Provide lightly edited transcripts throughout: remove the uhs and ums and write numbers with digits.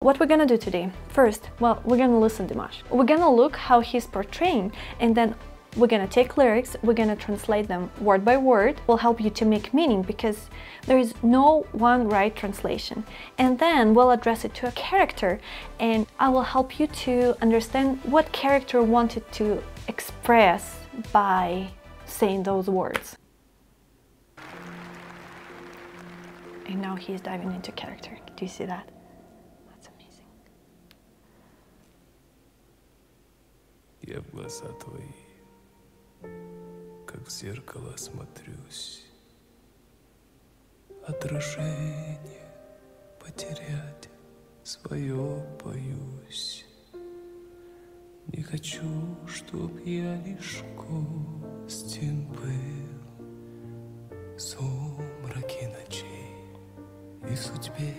what we're gonna do today? First, well, we're gonna listen to Dimash. We're gonna look how he's portraying, and then we're gonna take lyrics, we're gonna translate them word by word. Will help you to make meaning, because there is no one right translation. And then we'll address it to a character, and I will help you to understand what character wanted to express by saying those words. And now he's diving into character. Do you see that? That's amazing. Я в глаза твои, как в зеркало смотрюсь. Отражение потерять свое боюсь. Не хочу, чтоб я лишь гостем был в сумраке ночей и в судьбе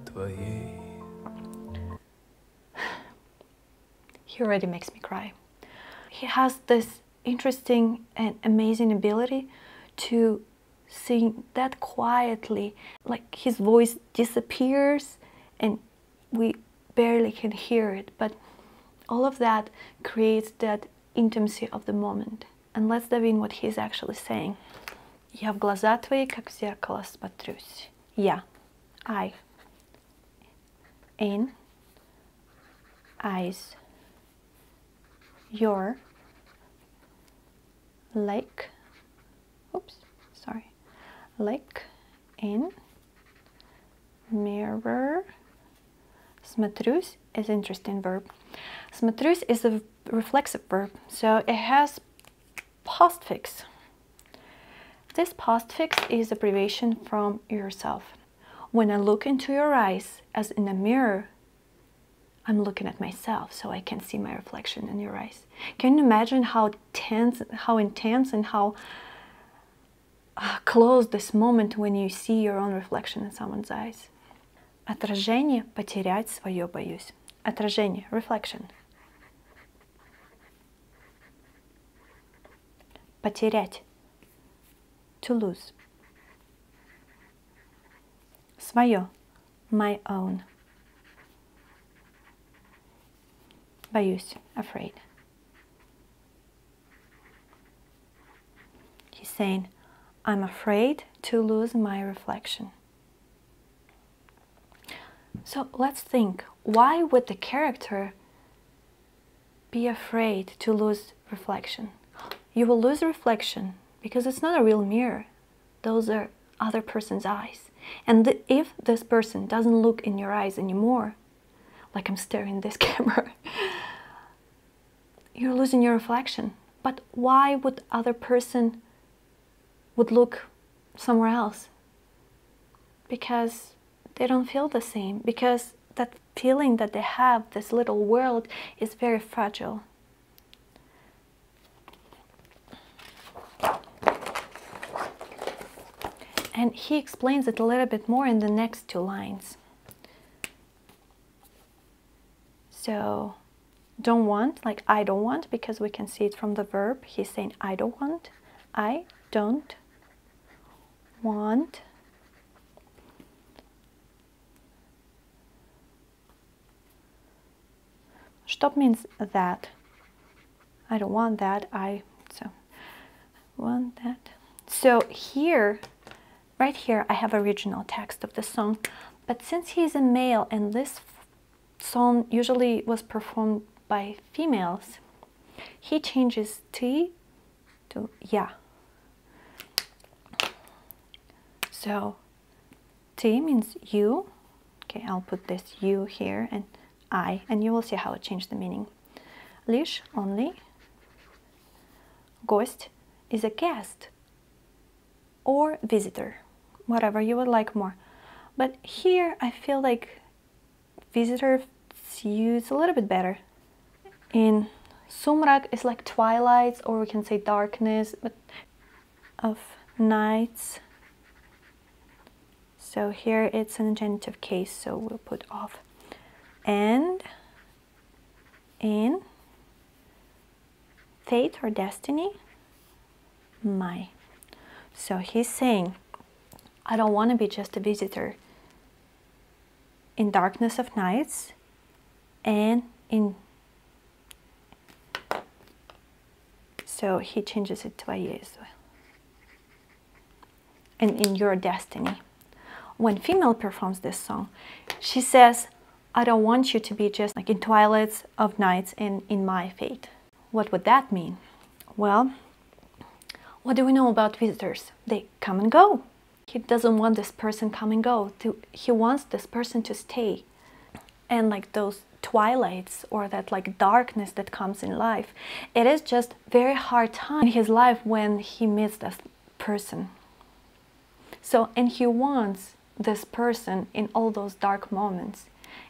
твоей. He already makes me cry. He has this interesting and amazing ability to sing that quietly, like his voice disappears and we barely can hear it, but all of that creates that intimacy of the moment. And let's dive in what he's actually saying. Я в глаза твои, как в зеркало смотрюсь. Я, I, in, eyes, your, like, like, in, mirror. Смотрюсь is an interesting verb. Смотрюсь is a reflexive verb, so it has postfix. This postfix is abbreviation from yourself. When I look into your eyes, as in a mirror, I'm looking at myself, so I can see my reflection in your eyes. Can you imagine how intense and how close this moment when you see your own reflection in someone's eyes? Отражение потерять свое боюсь. Отражение, reflection. Потерять, to lose. Свое, my own. Боюсь, afraid. He's saying, I'm afraid to lose my reflection. So let's think, why would the character be afraid to lose reflection? You will lose reflection because it's not a real mirror. Those are other person's eyes. And if this person doesn't look in your eyes anymore, like I'm staring at this camera, you're losing your reflection. But why would other person would look somewhere else? Because they don't feel the same, because that feeling that they have, this little world, is very fragile. And he explains it a little bit more in the next two lines. So, don't want, like I don't want, because we can see it from the verb. He's saying I don't want. I don't want Stop means that. I don't want that. So want that. So here, right here, I have original text of the song. But since he's a male and this song usually was performed by females, he changes T to ya. So T means you. Okay, I'll put this you here and I, and you will see how it changed the meaning. Лишь, only. Гость is a guest or visitor, whatever you would like more. But here I feel like visitor is used a little bit better. In sumrak is like twilights, or we can say darkness, but of nights. So here it's an genitive case, so we'll put off. And in fate or destiny, my. So he's saying, I don't want to be just a visitor. in darkness of nights and in, so he changes it твоей, and in your destiny. When female performs this song, she says, I don't want you to be just like in twilights of nights and in my fate. What would that mean? Well, what do we know about visitors? They come and go. He doesn't want this person come and go. He wants this person to stay. And like those twilights or that like darkness that comes in life, it is just very hard time in his life when he meets this person. So, and he wants this person in all those dark moments.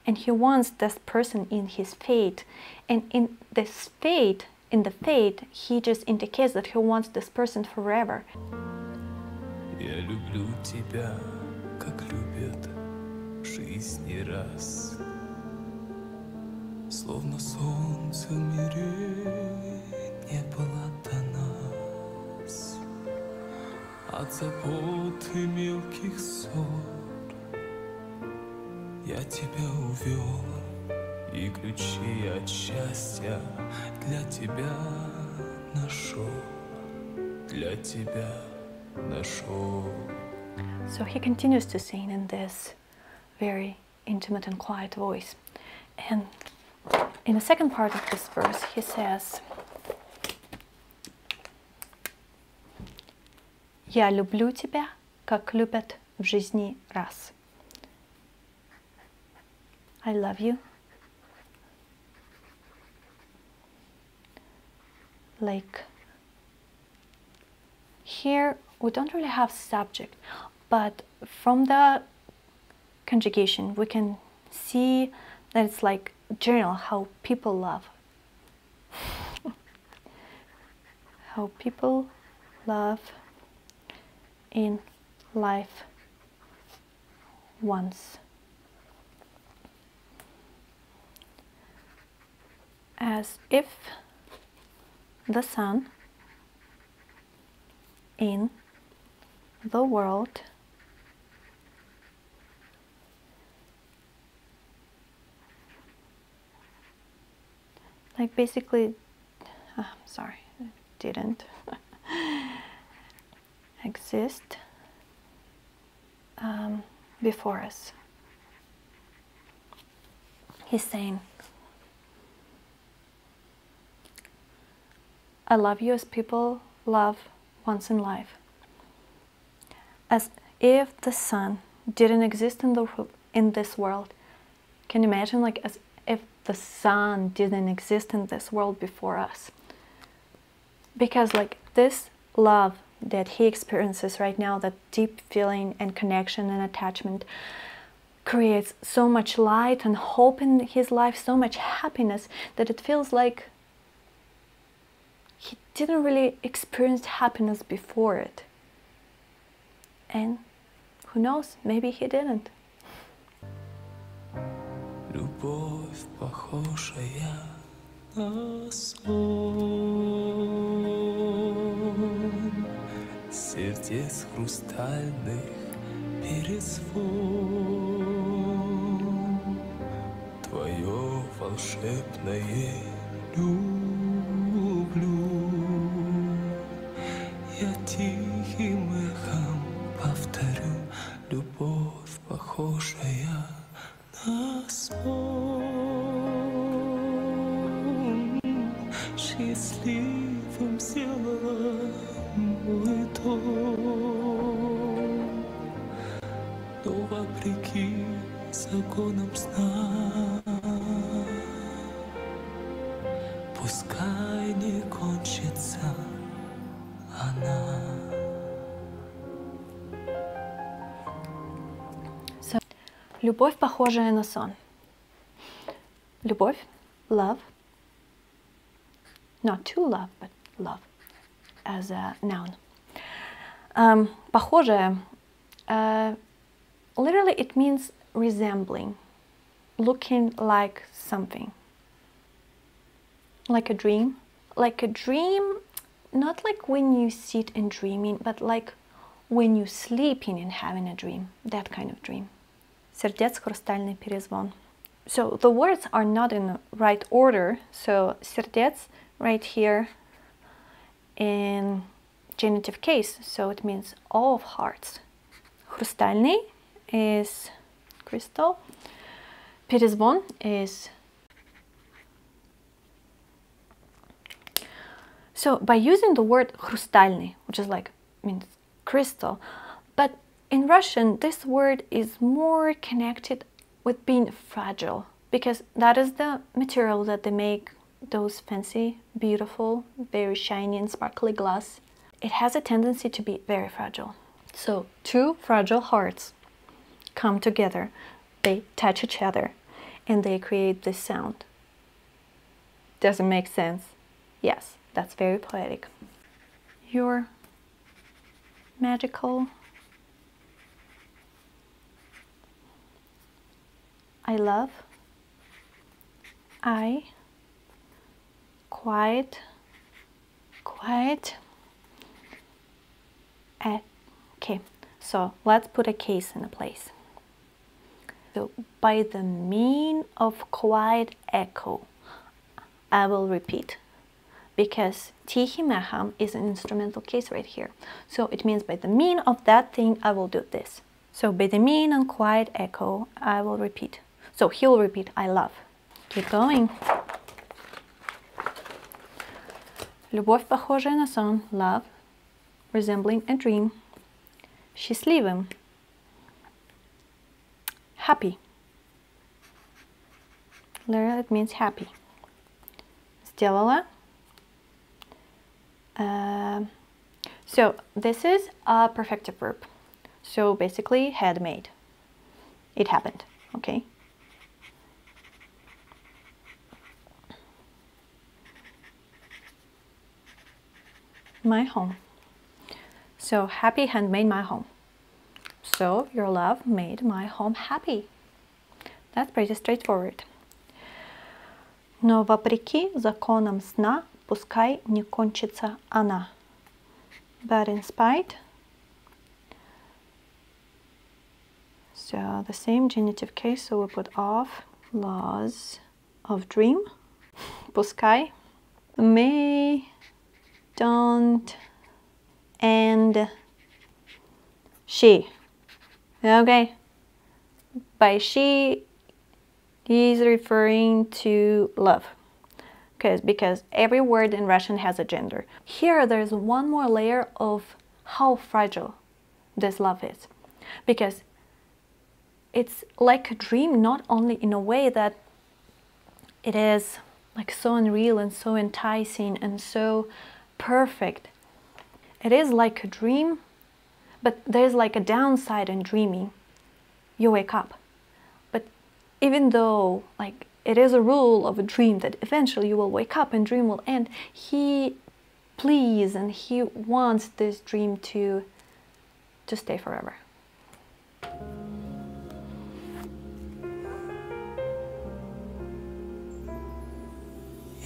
And he wants this person in his fate. And in this fate, in the fate, he just indicates that he wants this person forever. Я люблю тебя, как любят в жизни раз. Словно солнце в мире не было до нас. От забот и мелких ссор я тебя увел, и ключи от счастья для тебя нашел, для тебя нашел. So he continues to sing in this very intimate and quiet voice. And in the second part of this verse, he says, «Я люблю тебя, как любят в жизни раз». I love you like, here we don't really have subject, but from the conjugation we can see that it's like general how people love. How people love in life once. As if the sun in the world like basically sorry, it didn't exist before us. He's saying, I love you as people love once in life. As if the sun didn't exist in this world. Can you imagine, like, as if the sun didn't exist in this world before us? Because like this love that he experiences right now, that deep feeling and connection and attachment, creates so much light and hope in his life, so much happiness, that it feels like he didn't really experience happiness before it. And who knows, maybe he didn't. Любовь, похожая на сон, сердец хрустальных перезвон, твое волшебное люблю. Я тихим эхом повторю, любовь, похожая на сон. Счастливым сделала мой дом, но вопреки законам сна, пускай не кончится она. Любовь, похожая на сон. Любовь, love, not to love, but love as a noun. Похожая, literally it means resembling, looking like something. Like a dream. Like a dream, not like when you sit and dreaming, but like when you're sleeping and having a dream, that kind of dream. Сердец, хрустальный перезвон. So the words are not in the right order. So сердец right here in genitive case. So it means all of hearts. Хрустальный is crystal. Перезвон is. So by using the word хрустальный, which is like means crystal, but in Russian this word is more connected with being fragile, because that is the material that they make those fancy, beautiful, very shiny and sparkly glass. It has a tendency to be very fragile. So two fragile hearts come together, they touch each other, and they create this sound. Does it make sense? Yes, that's very poetic. You're magical. I love. I. Quiet. Quiet. Okay, so let's put a case in a place. So by the mean of quiet echo, I will repeat, because тихий мехам is an instrumental case right here. So it means by the mean of that thing, I will do this. So by the mean and quiet echo, I will repeat. So he will repeat, I love. Keep going. Любовь, похожая на сон. Love, resembling a dream. Счастливым. Happy. Literally, it means happy. Сделала. So this is a perfective verb. So basically, had made. It happened. Okay. My home. So happy had made my home. So your love made my home happy. That's pretty straightforward. Но вопреки законам сна, пускай не кончится она. But in spite. So the same genitive case, so we put off laws of dream. Пускай. May, don't, and she. Okay. By she, he's referring to love. Because every word in Russian has a gender. Here there's one more layer of how fragile this love is. Because it's like a dream, not only in a way that it is like so unreal and so enticing and so perfect. It is like a dream, but there's like a downside in dreaming. You wake up. But even though like it is a rule of a dream that eventually you will wake up and dream will end, he pleads and he wants this dream to stay forever.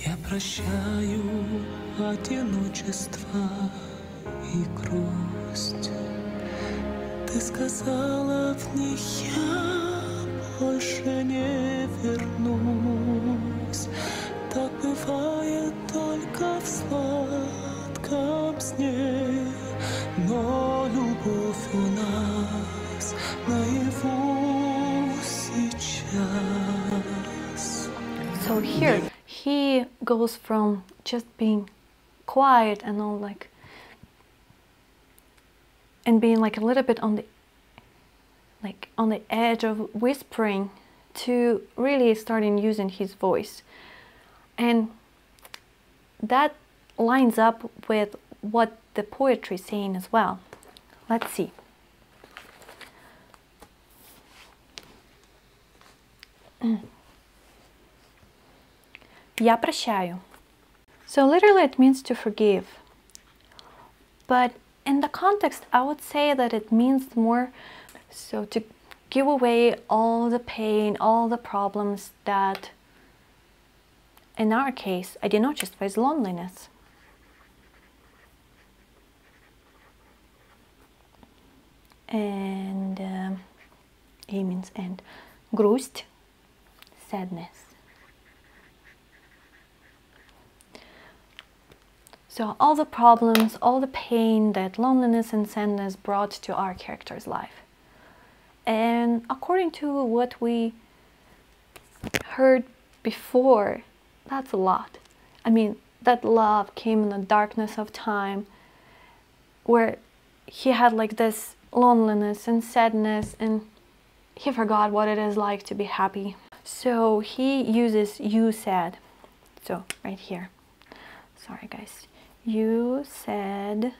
Я прощаю одиночество и грусть. Ты сказала в них, я больше не вернусь. Так бывает только в сладком сне. Но любовь у нас наяву сейчас. So here he goes from just being quiet and all like and being like a little bit on the edge of whispering to really starting using his voice, and that lines up with what the poetry is saying as well. Let's see. Я прощаю. So literally it means to forgive. But in the context, I would say that it means more so to give away all the pain, all the problems that, in our case, одиночество is loneliness. And A means end. Грусть, sadness. So all the problems, all the pain that loneliness and sadness brought to our character's life. And according to what we heard before, that's a lot. I mean, that love came in the darkness of time, where he had like this loneliness and sadness, and he forgot what it is like to be happy. So he uses you said. So right here, sorry guys, you said,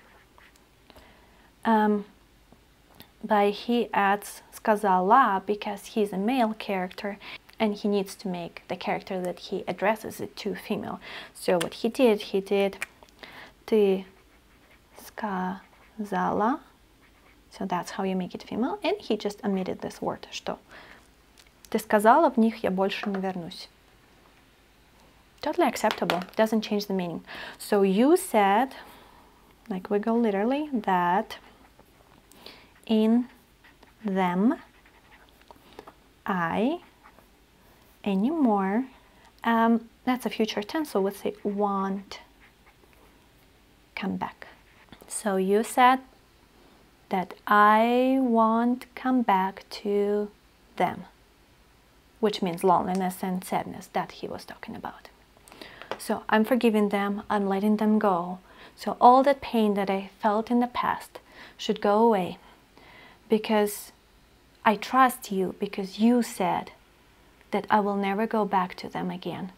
but he adds сказала because he's a male character and he needs to make the character that he addresses it to female. So what he did, ты сказала, so that's how you make it female, and he just omitted this word, что ты сказала, в них я больше не вернусь. Totally acceptable, doesn't change the meaning. So you said, like we go literally, that in them I anymore, that's a future tense, so we'll say won't come back. So you said that I won't come back to them, which means loneliness and sadness that he was talking about. So I'm forgiving them, I'm letting them go. So all that pain that I felt in the past should go away, because I trust you, because you said that I will never go back to them again.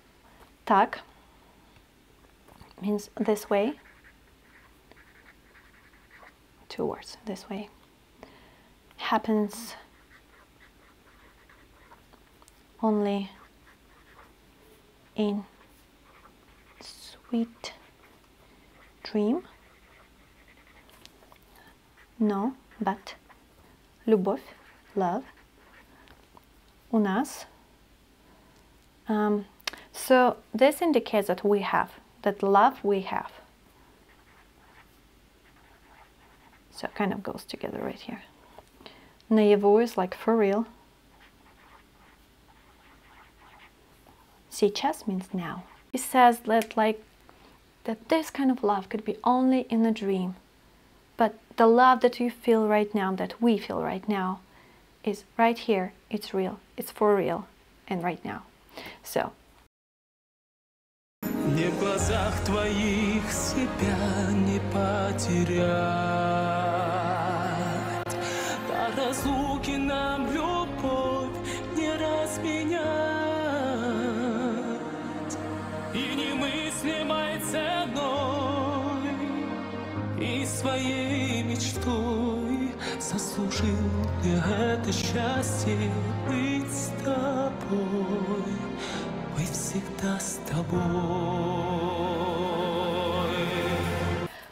Так means this way. 2 words, this way. Happens only in sweet dream. No, but любовь, love, у нас. So this indicates that we have, that love we have. So it kind of goes together right here. Наяву is like for real. Сейчас means now. He says that that this kind of love could be only in a dream. But the love that you feel right now, that we feel right now, is right here. It's real. It's for real. And right now. So. Мне в глазах твоих себя не потерять. До разлуки нам любовь не разменять. И немыслимой ценой, и своей мечтой заслужил я это счастье быть с тобой. Быть всегда с тобой.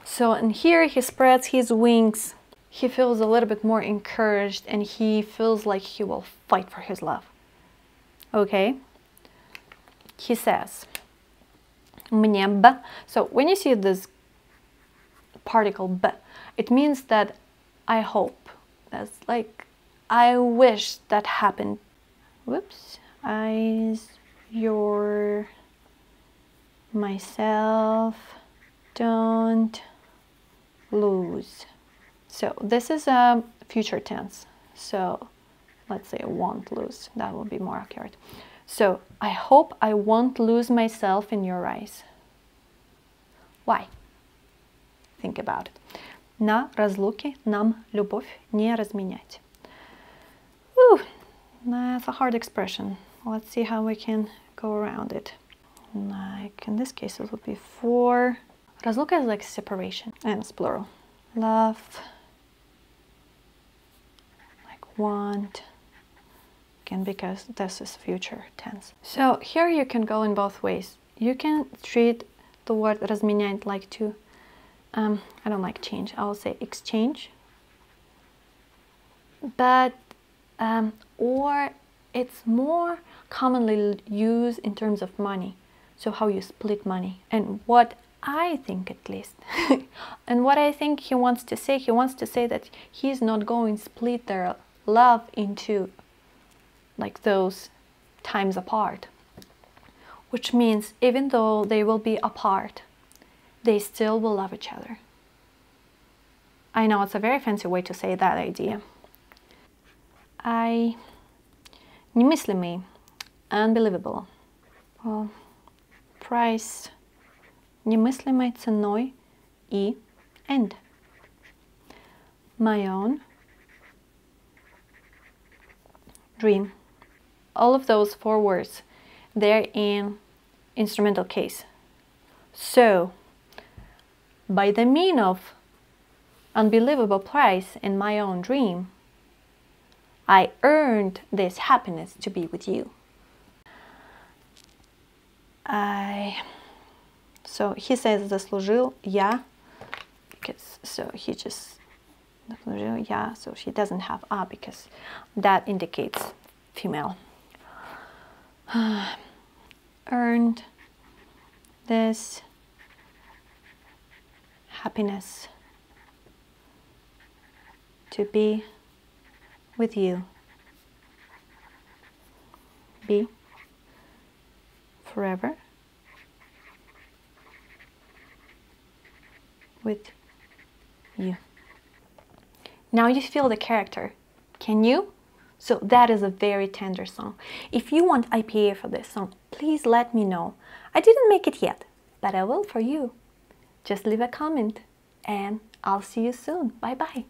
So and here he spreads his wings. He feels a little bit more encouraged and he feels like he will fight for his love. Okay? He says, мне б. So when you see this particle b, it means that I hope. That's like, I wish that happened. Whoops. Your myself don't lose. So this is a future tense. So let's say won't lose. That will be more accurate. So I hope I won't lose myself in your eyes. Why? Think about it. На разлуке нам любовь не разменять. Whew, that's a hard expression. Let's see how we can go around it. Like in this case it would be for. Разлука is like separation and it's plural. Love, like want, again because this is future tense. So here you can go in both ways. You can treat the word разменять like to, I don't like change, I'll say exchange. But, or it's more commonly used in terms of money. So how you split money. And what I think at least, and what I think he wants to say that he's not going to split their love into like those times apart, which means even though they will be apart, they still will love each other. I know it's a very fancy way to say that idea. Немыслимый, unbelievable. Well, price немыслимой ценой и and. My own dream. All of those 4 words, they're in instrumental case. So, by the mean of unbelievable price in my own dream, I earned this happiness to be with you. So he says заслужил я, because so he just заслужил я, so she doesn't have a because that indicates female. Earned this happiness to be with you. Be forever with you. Now you feel the character, can you? So that is a very tender song. If you want IPA for this song, please let me know. I didn't make it yet, but I will for you. Just leave a comment and I'll see you soon. Bye bye.